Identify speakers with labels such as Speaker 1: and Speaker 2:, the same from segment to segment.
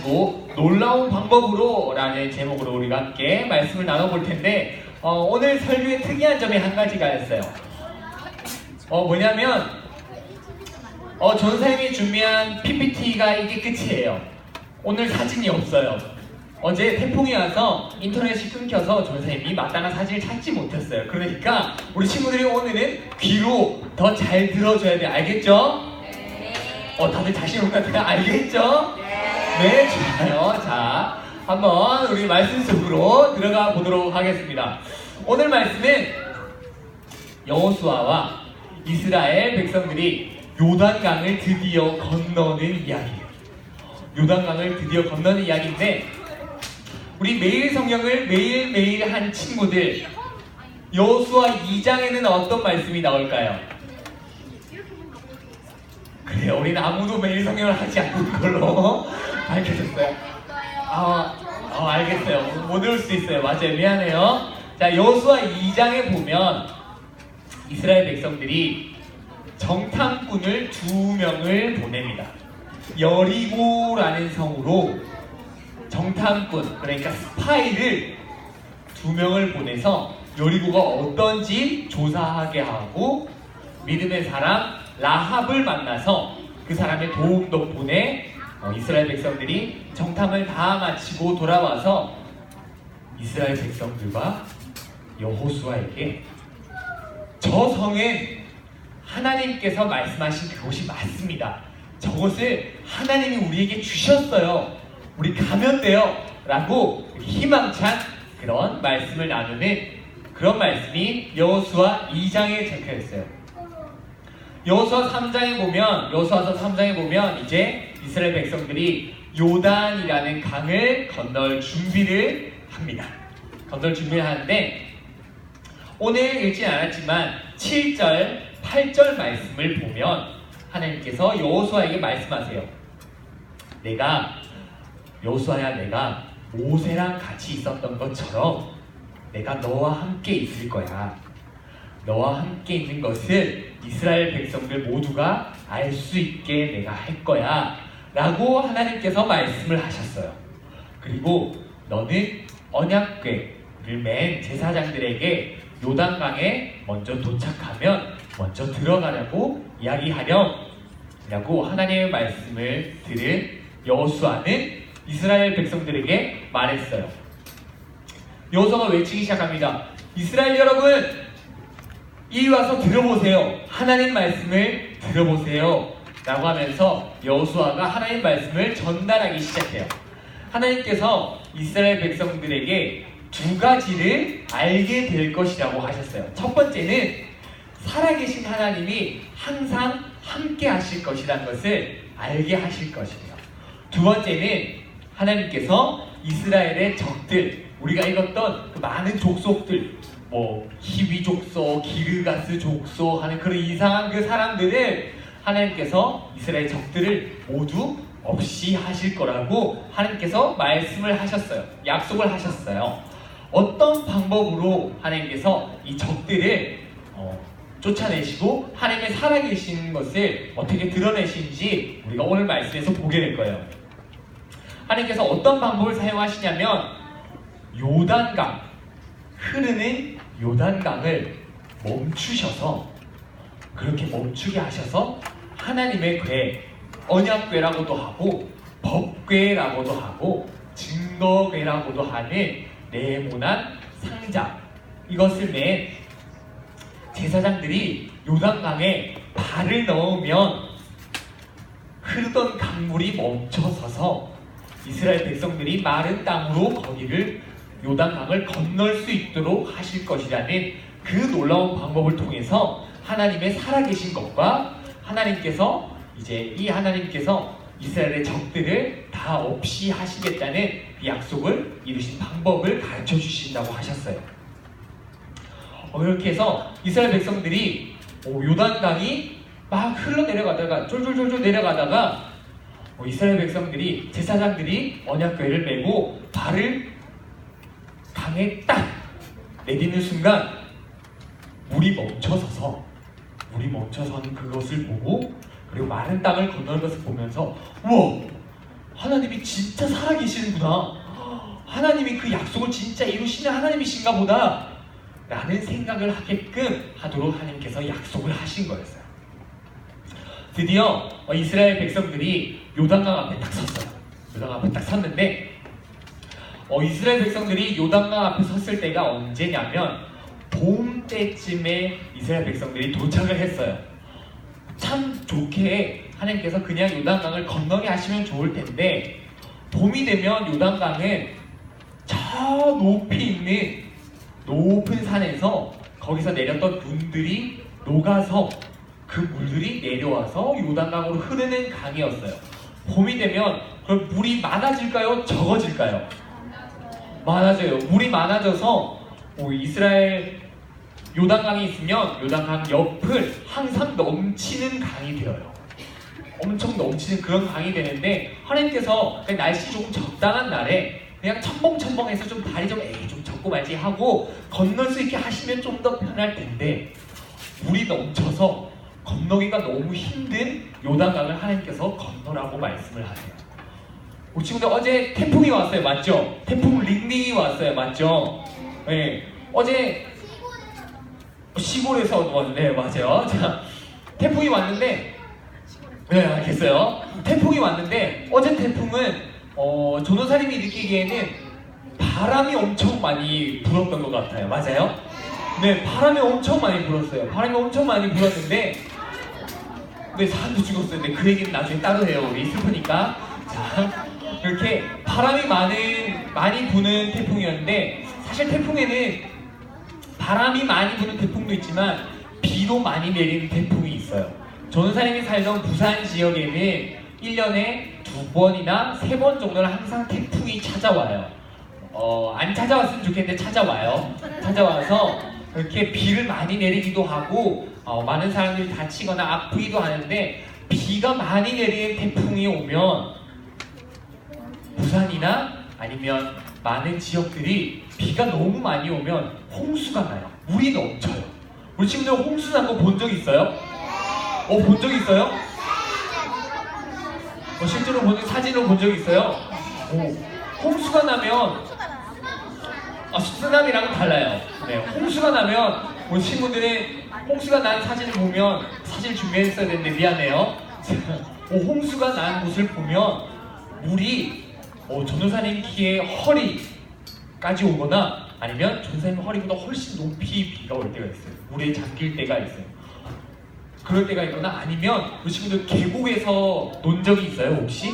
Speaker 1: 가지고 놀라운 방법으로 라는 제목으로 우리가 함께 말씀을 나눠볼 텐데 오늘 설교의 특이한 점이 한 가지가 있어요. 뭐냐면 전사님이 준비한 PPT가 이게 끝이에요. 오늘 사진이 없어요. 어제 태풍이 와서 인터넷이 끊겨서 전사님이 마땅한 사진을 찾지 못했어요. 그러니까 우리 친구들이 오늘은 귀로 더 잘 들어줘야 돼요. 알겠죠? 다들 자신 있는 것 같아요. 알겠죠? 네, 좋아요. 자, 한번 우리 말씀 속으로 들어가 보도록 하겠습니다. 오늘 말씀은 여호수아와 이스라엘 백성들이 요단강을 드디어 건너는 이야기예요. 요단강을 드디어 건너는 이야기인데 우리 매일 성경을 매일매일 한 친구들 여호수아 2장에는 어떤 말씀이 나올까요? 그래요. 우리는 아무도 매일 성경을 하지 않는 걸로 밝혀졌어요. 알겠어요. 못 외울 수 있어요. 맞아요. 미안해요. 자, 여호수아 2장에 보면 이스라엘 백성들이 정탐꾼을 2명을 보냅니다. 여리고라는 성으로 정탐꾼, 그러니까 스파이를 2명을 보내서 여리고가 어떤지 조사하게 하고 믿음의 사람 라합을 만나서 그 사람의 도움 덕분에 이스라엘 백성들이 정탐을 다 마치고 돌아와서 이스라엘 백성들과 여호수아에게 저 성엔 하나님께서 말씀하신 그곳이 맞습니다. 저것을 하나님이 우리에게 주셨어요. 우리 가면 돼요. 라고 희망찬 그런 말씀을 나누는 그런 말씀이 여호수아 2장에 적혀있어요. 여호수아서 3장에 보면 이제 이스라엘 백성들이 요단이라는 강을 건널 준비를 합니다. 건널 준비를 하는데 오늘 읽진 않았지만 7절, 8절 말씀을 보면 하나님께서 여호수아에게 말씀하세요. 여호수아야, 내가 모세랑 같이 있었던 것처럼 내가 너와 함께 있을 거야. 너와 함께 있는 것을 이스라엘 백성들 모두가 알 수 있게 내가 할 거야 라고 하나님께서 말씀을 하셨어요. 그리고 너는 언약궤를 맨 제사장들에게 요단강에 먼저 도착하면 먼저 들어가라고 이야기하렴 라고 하나님의 말씀을 들은 여호수아는 이스라엘 백성들에게 말했어요. 여호수아가 외치기 시작합니다. 이스라엘 여러분, 이리 와서 들어보세요. 하나님 말씀을 들어보세요 라고 하면서 여호수아가 하나님 말씀을 전달하기 시작해요. 하나님께서 이스라엘 백성들에게 2가지를 알게 될 것이라고 하셨어요. 첫 번째는 살아계신 하나님이 항상 함께 하실 것이라는 것을 알게 하실 것이고요. 2번째는 하나님께서 이스라엘의 적들, 우리가 읽었던 그 많은 족속들, 히위 족속, 기르가스 족속 하는 그런 이상한 그 사람들을 하나님께서 이스라엘 적들을 모두 없이 하실 거라고 하나님께서 말씀을 하셨어요. 약속을 하셨어요. 어떤 방법으로 하나님께서 이 적들을 쫓아내시고 하나님의 살아계신 것을 어떻게 드러내시는지 우리가 오늘 말씀에서 보게 될 거예요. 하나님께서 어떤 방법을 사용하시냐면 요단강, 흐르는 요단강을 멈추셔서 그렇게 멈추게 하셔서 하나님의 궤, 언약궤라고도 하고 법궤라고도 하고 증거궤라고도 하는 네모난 상자, 이것을 맨 제사장들이 요단강에 발을 넣으면 흐르던 강물이 멈춰서서 이스라엘 백성들이 마른 땅으로 거기를 요단강을 건널 수 있도록 하실 것이라는 그 놀라운 방법을 통해서 하나님의 살아계신 것과 하나님께서 이스라엘의 적들을 다 없이 하시겠다는 그 약속을 이루신 방법을 가르쳐 주신다고 하셨어요. 그렇게 해서 이스라엘 백성들이 요단강이 막 흘러내려가다가 쫄쫄쫄쫄 내려가다가 이스라엘 백성들이 제사장들이 언약궤를 메고 발을 강에 딱 내딛는 순간 물이 멈춰서서 그것을 보고 그리고 마른 땅을 건너는 것을 보면서 우와! 하나님이 진짜 살아계시는구나. 하나님이 그 약속을 진짜 이루시는 하나님이신가 보다 라는 생각을 하게끔 하도록 하나님께서 약속을 하신 거였어요. 드디어 이스라엘 백성들이 요단강 앞에 딱 섰어요. 요단강 앞에 딱 섰는데 이스라엘 백성들이 요단강 앞에 섰을 때가 언제냐면 봄 때쯤에 이스라엘 백성들이 도착을 했어요. 참 좋게 하나님께서 그냥 요단강을 건너게 하시면 좋을 텐데 봄이 되면 요단강은 저 높이 있는 높은 산에서 거기서 내렸던 눈들이 녹아서 그 물들이 내려와서 요단강으로 흐르는 강이었어요. 봄이 되면 그럼 물이 많아질까요? 적어질까요? 많아져요. 물이 많아져서 이스라엘 요단강이 있으면 요단강 옆을 항상 넘치는 강이 되어요. 엄청 넘치는 그런 강이 되는데 하나님께서 날씨 조금 적당한 날에 그냥 첨벙첨벙해서 좀 다리 좀 접고 말지 하고 건널 수 있게 하시면 좀 더 편할 텐데 물이 넘쳐서 건너기가 너무 힘든 요단강을 하나님께서 건너라고 말씀을 하세요. 우리 친구들 어제 태풍이 왔어요, 맞죠? 태풍 링링이 왔어요, 맞죠? 네, 어제 시골에서 왔는데 맞아요. 자, 태풍이 왔는데 네, 알겠어요. 태풍이 왔는데 어제 태풍은 전도사님이 느끼기에는 바람이 엄청 많이 불었던 것 같아요. 맞아요? 네, 바람이 엄청 많이 불었어요. 바람이 엄청 많이 불었는데 네, 사람도 죽었어요. 네, 그 얘기는 나중에 따로 해요. 우리 슬프니까. 자, 이렇게 바람이 많이 부는 태풍이었는데 사실 태풍에는 바람이 많이 부는 태풍도 있지만 비도 많이 내리는 태풍이 있어요. 전도사님이 살던 부산 지역에는 1년에 2번이나 3번 정도는 항상 태풍이 찾아와요. 안 찾아왔으면 좋겠는데 찾아와요. 찾아와서 이렇게 비를 많이 내리기도 하고 많은 사람들이 다치거나 아프기도 하는데 비가 많이 내리는 태풍이 오면 부산이나 아니면 많은 지역들이 비가 너무 많이 오면 홍수가 나요. 물이 넘쳐요. 우리 친구들 홍수 난 거 본 적 있어요? 본 적 있어요? 실제로 사진으로 본 적 있어요? 홍수가 나면 쓰나미랑은 달라요. 네, 홍수가 나면 우리 친구들이 홍수가 난 사진을 보면 사진 준비했어야 되는데 미안해요. 홍수가 난 곳을 보면 물이 전도사님 키의 허리까지 오거나 아니면 전도사님 허리보다 훨씬 높이 비가 올 때가 있어요. 물에 잠길 때가 있어요. 그럴 때가 있거나 아니면 우리 친구들 계곡에서 논 적이 있어요 혹시?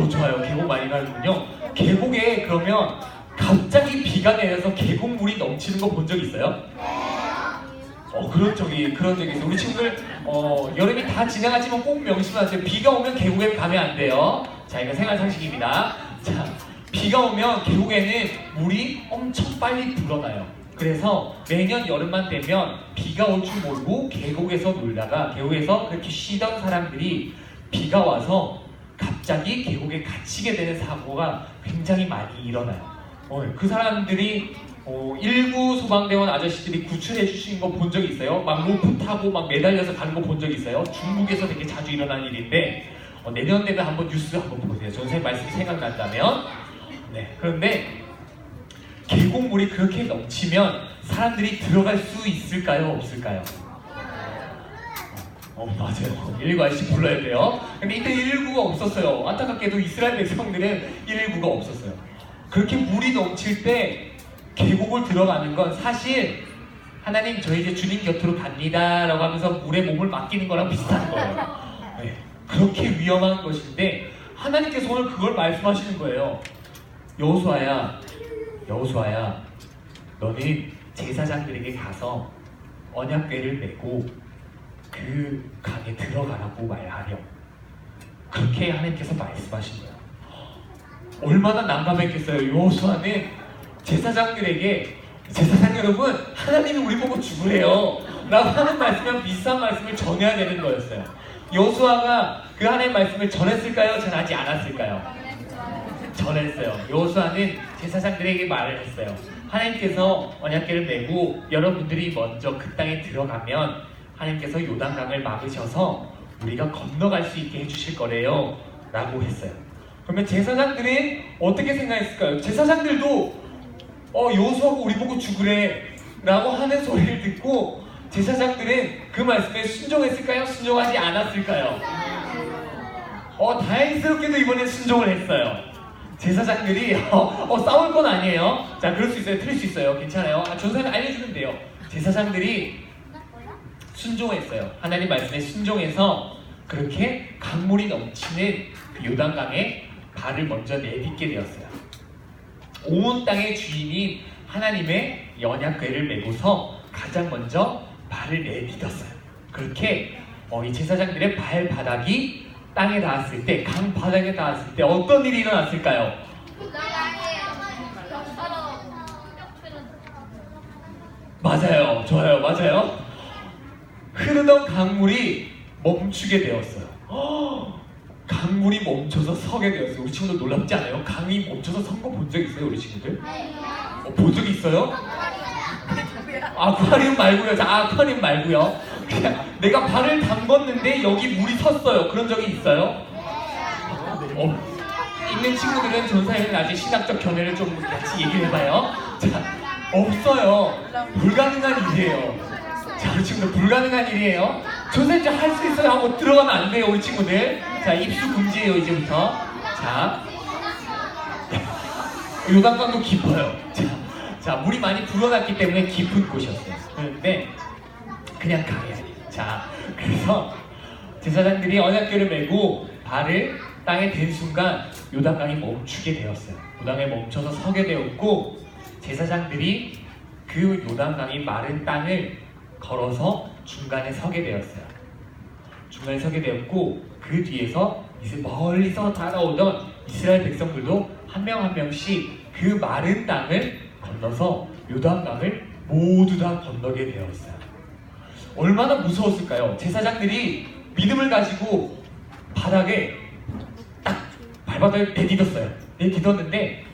Speaker 1: 좋아요. 계곡 많이 가는군요. 계곡에 그러면 갑자기 비가 내려서 계곡물이 넘치는 거 본 적 있어요? 그런 적이 있어요. 우리 친구들 여름이 다 지나가지만 꼭 명심하세요. 비가 오면 계곡에 가면 안 돼요. 자, 이거 생활 상식입니다. 자, 비가 오면 계곡에는 물이 엄청 빨리 불어나요. 그래서 매년 여름만 되면 비가 올 줄 모르고 계곡에서 놀다가 계곡에서 그렇게 쉬던 사람들이 비가 와서 갑자기 계곡에 갇히게 되는 사고가 굉장히 많이 일어나요. 그 사람들이 1구 소방대원 아저씨들이 구출해 주신 거 본 적 있어요? 막 로프 타고 막 매달려서 가는 거 본 적 있어요? 중국에서 되게 자주 일어나는 일인데 내년 되면 한번 뉴스 한번 보세요. 전생 말씀이 생각난다면. 네, 그런데 계곡물이 그렇게 넘치면 사람들이 들어갈 수 있을까요? 없을까요? 맞아요. 119 아저씨 불러야 돼요. 근데 이때 119가 없었어요. 안타깝게도 이스라엘 백성들은 119가 없었어요. 그렇게 물이 넘칠 때 계곡을 들어가는 건 사실 하나님 저 이제 주님 곁으로 갑니다 라고 하면서 물에 몸을 맡기는 거랑 비슷한 거예요. 네, 그렇게 위험한 것인데 하나님께서 오늘 그걸 말씀하시는 거예요. 여호수아야 너는 제사장들에게 가서 언약궤를 메고 그 강에 들어가라고 말하렴. 그렇게 하나님께서 말씀하신 거예요. 얼마나 난감했겠어요. 여호수아는 제사장들에게 제사장 여러분 하나님이 우리 보고 죽으래요 라고 하는 말씀이랑 비슷한 말씀을 전해야 되는 거였어요. 여호수아가 그 하나님의 말씀을 전했을까요? 전하지 않았을까요? 전했어요. 여호수아는 제사장들에게 말을 했어요. 하나님께서 언약궤를 메고 여러분들이 먼저 그 땅에 들어가면 하나님께서 요단강을 막으셔서 우리가 건너갈 수 있게 해주실 거래요 라고 했어요. 그러면 제사장들은 어떻게 생각했을까요? 제사장들도 여호수아가 우리 보고 죽으래 라고 하는 소리를 듣고 제사장들은 그 말씀에 순종했을까요? 순종하지 않았을까요? 다행스럽게도 이번엔 순종을 했어요. 제사장들이 싸울 건 아니에요. 자, 그럴 수 있어요. 틀릴 수 있어요. 괜찮아요. 전사는 알려주면 돼요. 제사장들이 순종했어요. 하나님 말씀에 순종해서 그렇게 강물이 넘치는 그 요단강에 발을 먼저 내딛게 되었어요. 온 땅의 주인인 하나님의 언약궤를 메고서 가장 먼저 발을 내딛었어요. 그렇게 이 제사장들의 발바닥이 땅에 닿았을 때, 강 바닥에 닿았을 때 어떤 일이 일어났을까요? 맞아요. 좋아요. 맞아요. 흐르던 강물이 멈추게 되었어요. 강물이 멈춰서 서게 되었어요. 우리 친구들 놀랍지 않아요? 강이 멈춰서 선 거 본 적 있어요? 우리 친구들? 본 적 있어요? 아쿠아리움 말고요. 자, 아쿠아리움 말고요. 그냥 내가 발을 담궜는데 여기 물이 섰어요. 그런 적이 있어요? 있는 친구들은 전사에는 아직 신학적 견해를 좀 같이 얘기를 해봐요. 자, 없어요. 불가능한 일이에요. 자, 우리 친구들 불가능한 일이에요. 전사 이제 할 수 있어요 하고 들어가면 안 돼요, 우리 친구들. 자, 입수 금지예요, 이제부터. 자, 요단강도 깊어요. 자, 물이 많이 불어났기 때문에 깊은 곳이었어요. 그런데 그냥 강이 아니에요. 자, 그래서 제사장들이 언약궤를 메고 발을 땅에 댄 순간 요단강이 멈추게 되었어요. 요단강에 멈춰서 서게 되었고, 제사장들이 그 요단강이 마른 땅을 걸어서 중간에 서게 되었어요. 중간에 서게 되었고, 그 뒤에서 멀리서 따라오던 이스라엘 백성들도 한 명 한 명씩 그 마른 땅을 건너서 요단강을 모두 다 건너게 되었어요. 얼마나 무서웠을까요? 제사장들이 믿음을 가지고 바닥에 딱 발바닥을 내딛었어요. 내딛었는데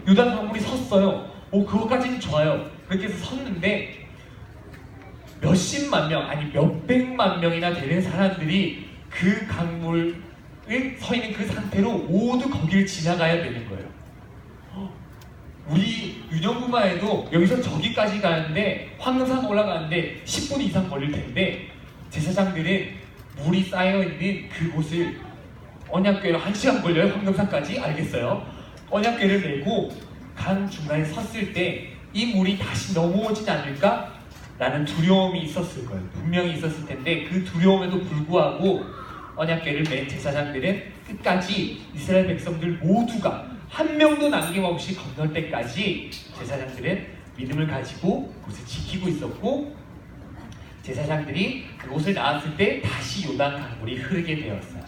Speaker 1: 요단 강물이 섰어요. 그것까지는 좋아요. 그렇게 해서 섰는데 몇십만 명, 아니 몇백만 명이나 되는 사람들이 그 강물에 서 있는 그 상태로 모두 거기를 지나가야 되는 거예요. 우리 윤영구만 해도 여기서 저기까지 가는데 황금산 올라가는데 10분 이상 걸릴 텐데, 제사장들은 물이 쌓여있는 그곳을 언약궤로 1시간 걸려요. 황금산까지. 알겠어요? 언약궤를 메고 강 중간에 섰을 때 이 물이 다시 넘어오진 않을까? 라는 두려움이 있었을 거예요. 분명히 있었을 텐데, 그 두려움에도 불구하고 언약궤를 맨 제사장들은 끝까지 이스라엘 백성들 모두가 한 명도 남김없이 건널 때까지 제사장들은 믿음을 가지고 그곳을 지키고 있었고, 제사장들이 그곳을 나왔을 때 다시 요단 강물이 흐르게 되었어요.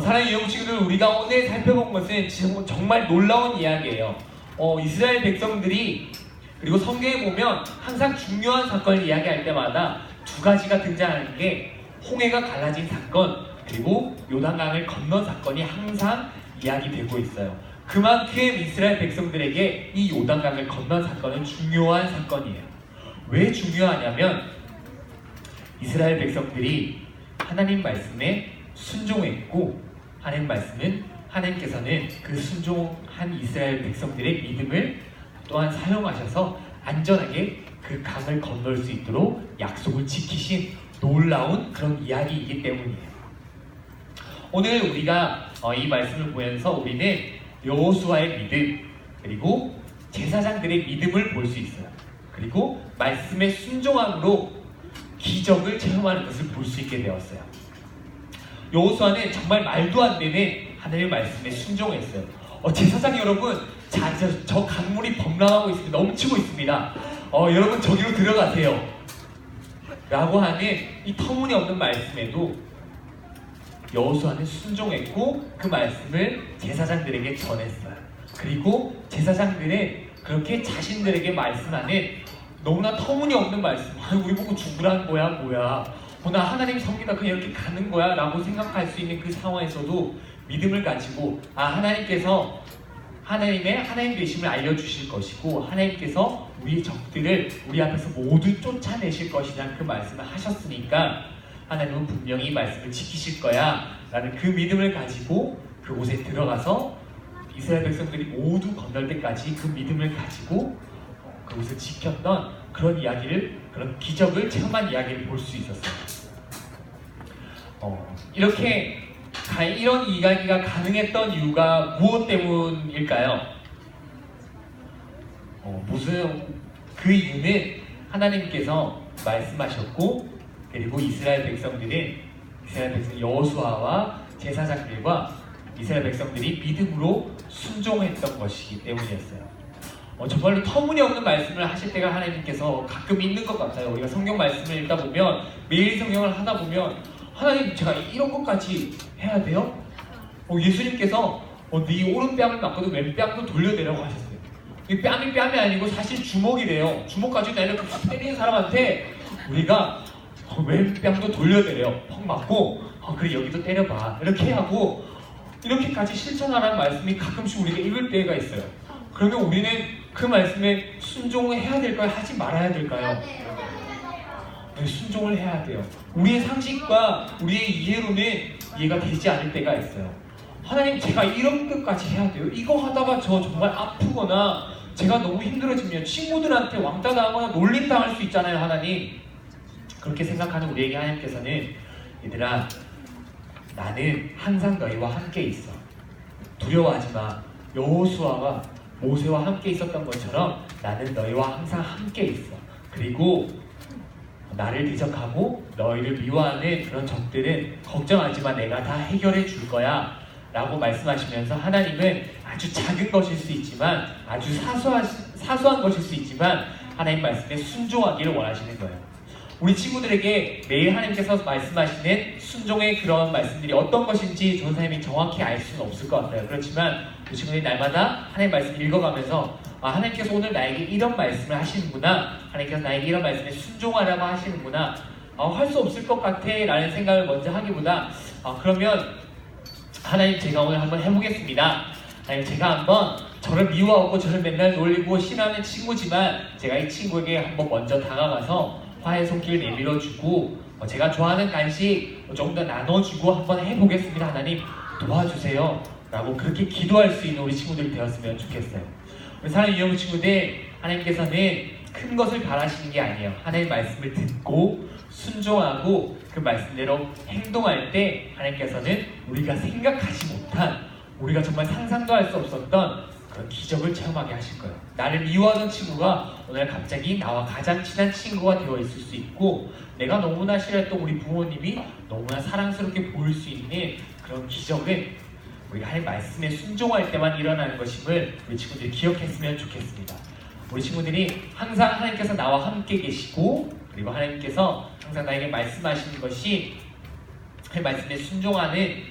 Speaker 1: 사랑하는 여러분 친구들, 우리가 오늘 살펴본 것은 정말 놀라운 이야기예요. 이스라엘 백성들이, 그리고 성경에 보면 항상 중요한 사건을 이야기할 때마다 두 가지가 등장하는 게 홍해가 갈라진 사건, 그리고 요단강을 건넌 사건이 항상 이야기되고 있어요. 그만큼 이스라엘 백성들에게 이 요단강을 건넌 사건은 중요한 사건이에요. 왜 중요하냐면 이스라엘 백성들이 하나님 말씀에 순종했고, 하나님 말씀은 하나님께서는 그 순종한 이스라엘 백성들의 믿음을 또한 사용하셔서 안전하게 그 강을 건널 수 있도록 약속을 지키신 놀라운 그런 이야기이기 때문이에요. 오늘 우리가 이 말씀을 보면서 우리는 여호수아의 믿음, 그리고 제사장들의 믿음을 볼 수 있어요. 그리고 말씀의 순종함으로 기적을 체험하는 것을 볼 수 있게 되었어요. 여호수아는 정말 말도 안 되는 하나님의 말씀에 순종했어요. 제사장 여러분, 저 강물이 범람하고 있습니다. 넘치고 있습니다. 여러분 저기로 들어가세요. 라고 하는 이 터무니없는 말씀에도 여호수아는 순종했고 그 말씀을 제사장들에게 전했어요. 그리고 제사장들은 그렇게 자신들에게 말씀하는 너무나 터무니없는 말씀, 우리 보고 죽으라는 거야 뭐야, 나 하나님 섬기다 그냥 이렇게 가는 거야 라고 생각할 수 있는 그 상황에서도 믿음을 가지고 하나님께서 하나님 되심을 알려주실 것이고, 하나님께서 우리 적들을 우리 앞에서 모두 쫓아내실 것이라는 그 말씀을 하셨으니까 하나님은 분명히 말씀을 지키실 거야 라는 그 믿음을 가지고 그곳에 들어가서 이스라엘 백성들이 모두 건널 때까지 그 믿음을 가지고 그곳을 지켰던 그런 이야기를, 그런 기적을 체험한 이야기를 볼 수 있었어요. 이렇게 이런 이야기가 가능했던 이유가 무엇 때문일까요? 그 이유는 하나님께서 말씀하셨고, 그리고 이스라엘 백성 여호수아와 제사장들과 이스라엘 백성들이 믿음으로 순종했던 것이기 때문이었어요. 정말로 터무니없는 말씀을 하실 때가 하나님께서 가끔 있는 것 같아요. 우리가 성경 말씀을 읽다 보면, 매일 성경을 하다 보면, 하나님, 제가 이런 것까지 해야 돼요? 예수님께서 네 오른뺨을 맞고도 왼뺨도 돌려내라고 하셨어요. 이 뺨이 아니고 사실 주먹이래요. 주먹 가지고 내가 때리는 사람한테 우리가 왼뺨도 돌려내래요. 퍽 맞고, 그래 여기도 때려봐, 이렇게 하고, 이렇게까지 실천하라는 말씀이 가끔씩 우리가 읽을 때가 있어요. 그러면 우리는 그 말씀에 순종을 해야 될까요? 하지 말아야 될까요? 네, 순종을 해야 돼요. 우리의 상식과 우리의 이해로는 이해가 되지 않을 때가 있어요. 하나님, 제가 이런 것까지 해야 돼요? 이거 하다가 저 정말 아프거나 제가 너무 힘들어지면 친구들한테 왕따 당하거나 놀림 당할 수 있잖아요. 하나님, 그렇게 생각하는 우리에게 하나님께서는, 얘들아, 나는 항상 너희와 함께 있어. 두려워하지 마. 여호수아가 모세와 함께 있었던 것처럼 나는 너희와 항상 함께 있어. 그리고 나를 대적하고 너희를 미워하는 그런 적들은 걱정하지 마. 내가 다 해결해 줄 거야 라고 말씀하시면서, 하나님은 아주 작은 것일 수 있지만, 아주 사소한 것일 수 있지만 하나님 말씀에 순종하기를 원하시는 거예요. 우리 친구들에게 매일 하나님께서 말씀하시는 순종의 그런 말씀들이 어떤 것인지 전 선생님이 정확히 알 수는 없을 것 같아요. 그렇지만 우리 친구들이 날마다 하나님 말씀을 읽어가면서, 하나님께서 오늘 나에게 이런 말씀을 하시는구나, 하나님께서 나에게 이런 말씀에 순종하라고 하시는구나, 할 수 없을 것 같아 라는 생각을 먼저 하기보다, 그러면 하나님, 제가 오늘 한번 해보겠습니다. 하나님, 제가 한번 저를 미워하고 저를 맨날 놀리고 싫어하는 친구지만 제가 이 친구에게 한번 먼저 다가가서 화해 손길 내밀어주고, 제가 좋아하는 간식 좀 더 나눠주고 한번 해보겠습니다. 하나님, 도와주세요 라고 그렇게 기도할 수 있는 우리 친구들이 되었으면 좋겠어요. 우리 사랑하는 유형 친구들, 하나님께서는 큰 것을 바라시는 게 아니에요. 하나님 말씀을 듣고 순종하고 그 말씀대로 행동할 때 하나님께서는 우리가 생각하지 못한, 우리가 정말 상상도 할 수 없었던 그런 기적을 체험하게 하실 거예요. 나를 미워하던 친구가 오늘 갑자기 나와 가장 친한 친구가 되어 있을 수 있고, 내가 너무나 싫어했던 우리 부모님이 너무나 사랑스럽게 보일 수 있는 그런 기적은 우리가 하나님 말씀에 순종할 때만 일어나는 것임을 우리 친구들이 기억했으면 좋겠습니다. 우리 친구들이 항상 하나님께서 나와 함께 계시고, 그리고 하나님께서 항상 나에게 말씀하시는 것이 하나님 말씀에 순종하는,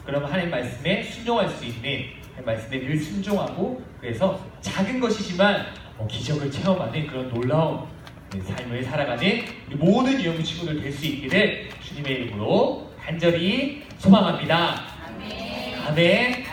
Speaker 1: 그러면 하나님 말씀에 순종할 수 있는, 하나님 말씀에 늘 순종하고, 그래서 작은 것이지만 기적을 체험하는 그런 놀라운 삶을 살아가는 우리 모든 유형부 친구들 될 수 있기를 주님의 이름으로 간절히 소망합니다. 아멘.